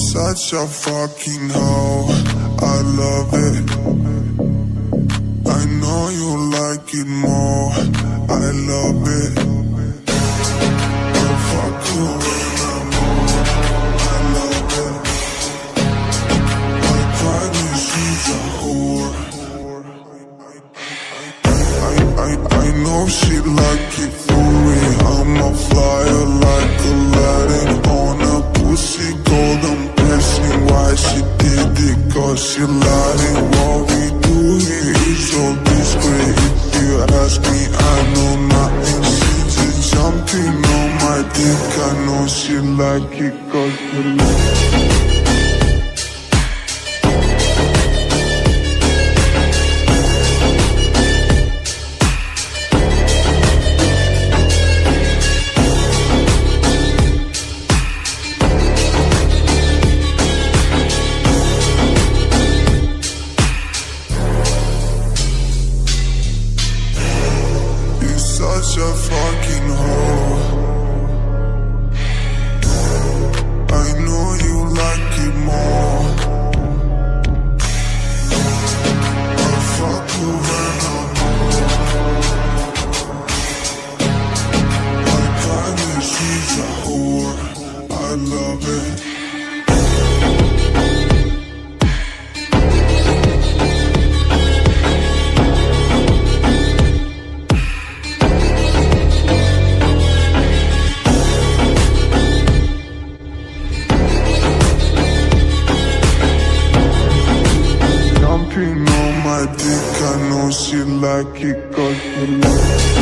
Such a fucking hoe, I love it. I know you like it more, I love it. I fuck you when I'm on, I love it. My private, she's a whore. I know she like it for me. I'm a flyer like Aladdin on a pussy golden blessing. Why she did it? Cause she lied. What we do here is so discreet. If you ask me, I know nothing. She just jumping on my dick. I know she like it cause she like it. Such a fucking hoe. I know you like it more. I fuck you when I'm on. My private, she's a whore. I love it. On my dick, I know she like it cause she like it.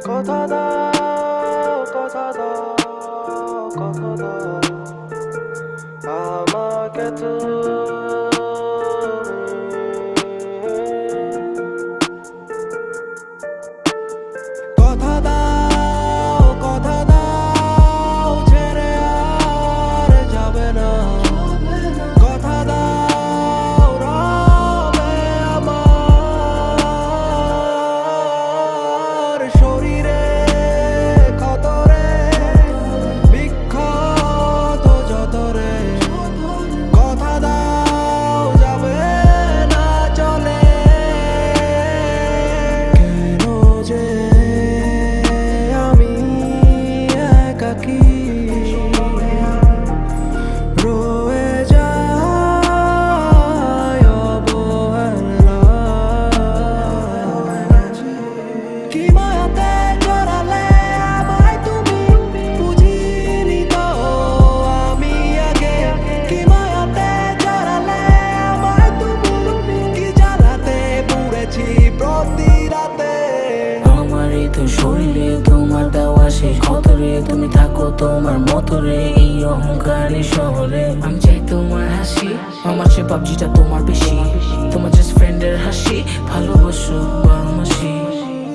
কথা দাও, কথা দাও, কথা দাও আমাকে তুমি। কথা দাও, কথা দাও, ছেড়ে আর যাবে না। কথা দাও, রবে আমার শরীরে ক্ষতরে, বিক্ষত যতরে। কথা দাও, যাবে না চলে। কেন যে আমি একাকী রয়ে যাই অবহেলায়। কি মায়াতে জড়ালে আমায় তুমি, বুঝিনি তো আমি আগে। কি মায়াতে জড়ালে আমায় তুমি, কি জ্বালাতে পুড়েছি প্রতি রাতে। আমারই তো শরীরে তোমার দেওয়া সেই ক্ষতরে, তুমি থাকো তোমার মতরে এই অহংকারী শহরে। আমি চাই তোমার হাসি, আমার চেয়ে পাবজিটা তোমার বেশি। তোমার জাস্ট ফ্রেন্ডের হাসি, ভালোবাসো 12 মাসি।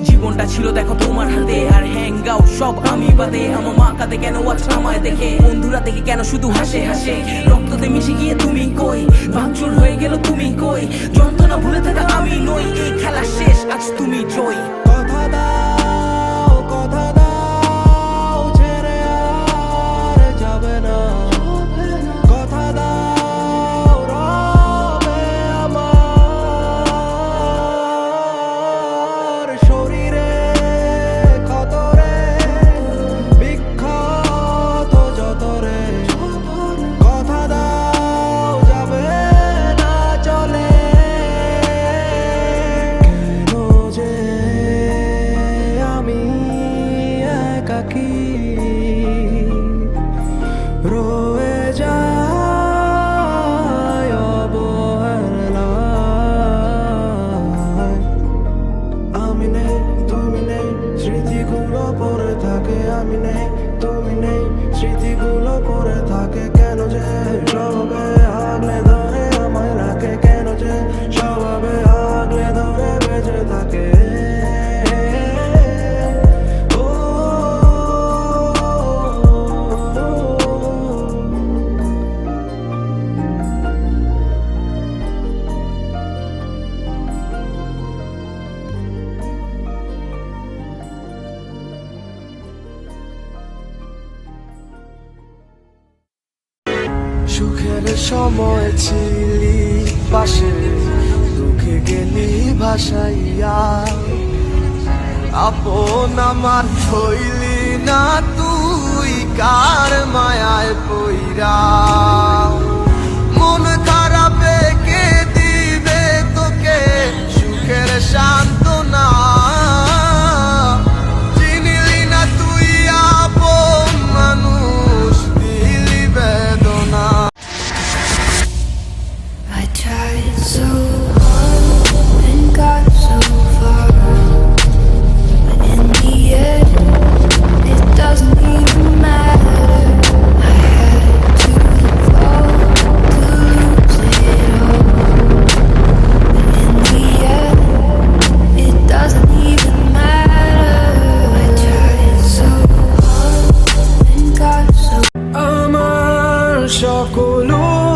জীবনটা ছিল দেখো তোমার হাতে, আর হ্যাং আউট সব আমি বাদে। আমার মা কাঁদে কেন আজ আমায় দেখে, বন্ধুরা দেখে কেন শুধু হাসে হাসে। রক্ততে মিশে গিয়ে তুমি কই, ভাঙচুর হয়ে গেল তুমি কই। যন্ত্রণা ভুলে থাকা আমি নই, এই খেলা শেষ আজ তুমি জয়। কথা দাও, কথা দাও, ছেড়ে আর যাবে না। কথা দাও, রবে আমার শরীরে ক্ষতরে, বিক্ষত যতরে। কথা দাও, যাবে না চলে। কেন যে আমি একাকী রয়ে যাই অবহেলায়। আমি নেই, তুমি নেই, স্মৃতিগুলো পড়ে থাকে। আমি নেই, তুমি নেই, স্মৃতিগুলো পড়ে থাকে। কেন যে স্বভাবে আগলে ধরে আমায় রাখে, কেন যে স্বভাবে আগলে ধরে বেঁচে থাকে। ও সুখের সময় ছিলি পাশে, দুঃখে গেলি ভাসাইয়া। আপন আমার হইলি না তুই, কার মায়ায় পইরা। মন খারাপে কে দিবে তোকে সুখের সান্ত্বনা। চিনিলি না তুই আপন মানুষ, দিলি বেদনা। I tried so hard and got so far, but in the end, it doesn't even matter. I had to fall to lose it all, but in the end, it doesn't even matter. I tried so hard and got so. আমার সকল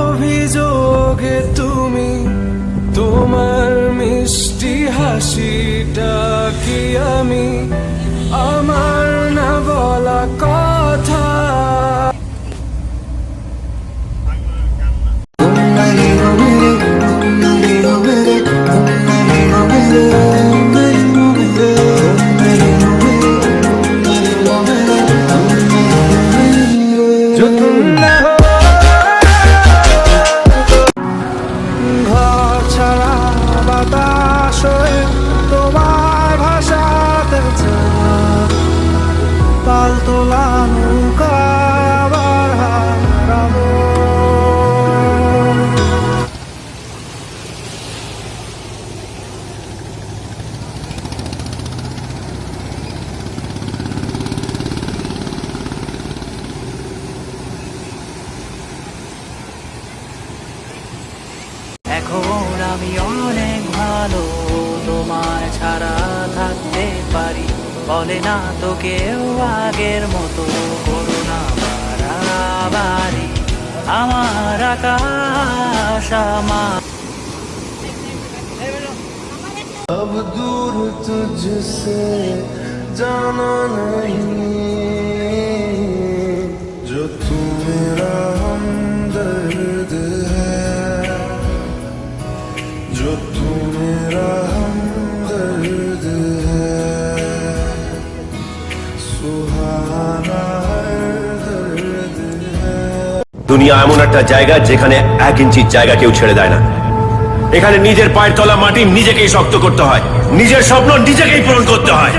অভিযোগে তুমি, তোমার মিষ্টি হাসিটা কি আমি, আমার না বলা কথা। ঘর ছাড়া বাতাস হয়ে তোমার ভাষাতে পাল তোলা নৌকায় আবার হারাবো। আমি অনেক ভালো তোমায় ছাড়া থাকতে পারি বলে না তো কেউ আগের মতো করোনা বাড়াবাড়ি আমার আকাশ আমার अब दूर तुझसे जाना नहीं जो तू मेरा हमदर्द है जो तू मेरा हमदर्द है सुहाना हर दर्द है দুনিয়া এমন একটা জায়গা যেখানে 1 ইঞ্চির জায়গা কেউ ছেড়ে দেয় না। এখানে নিজের পায়ের তলা মাটি নিজেকেই শক্ত করতে হয়, নিজের স্বপ্ন নিজেকেই পূরণ করতে হয়।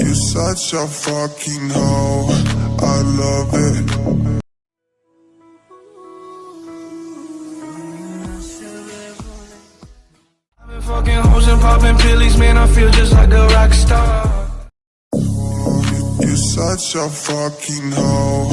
You're such a fucking hoe, I love it. I've been fucking hoes and popping pillies, man, I feel just like a rock star. You're such a fucking hoe,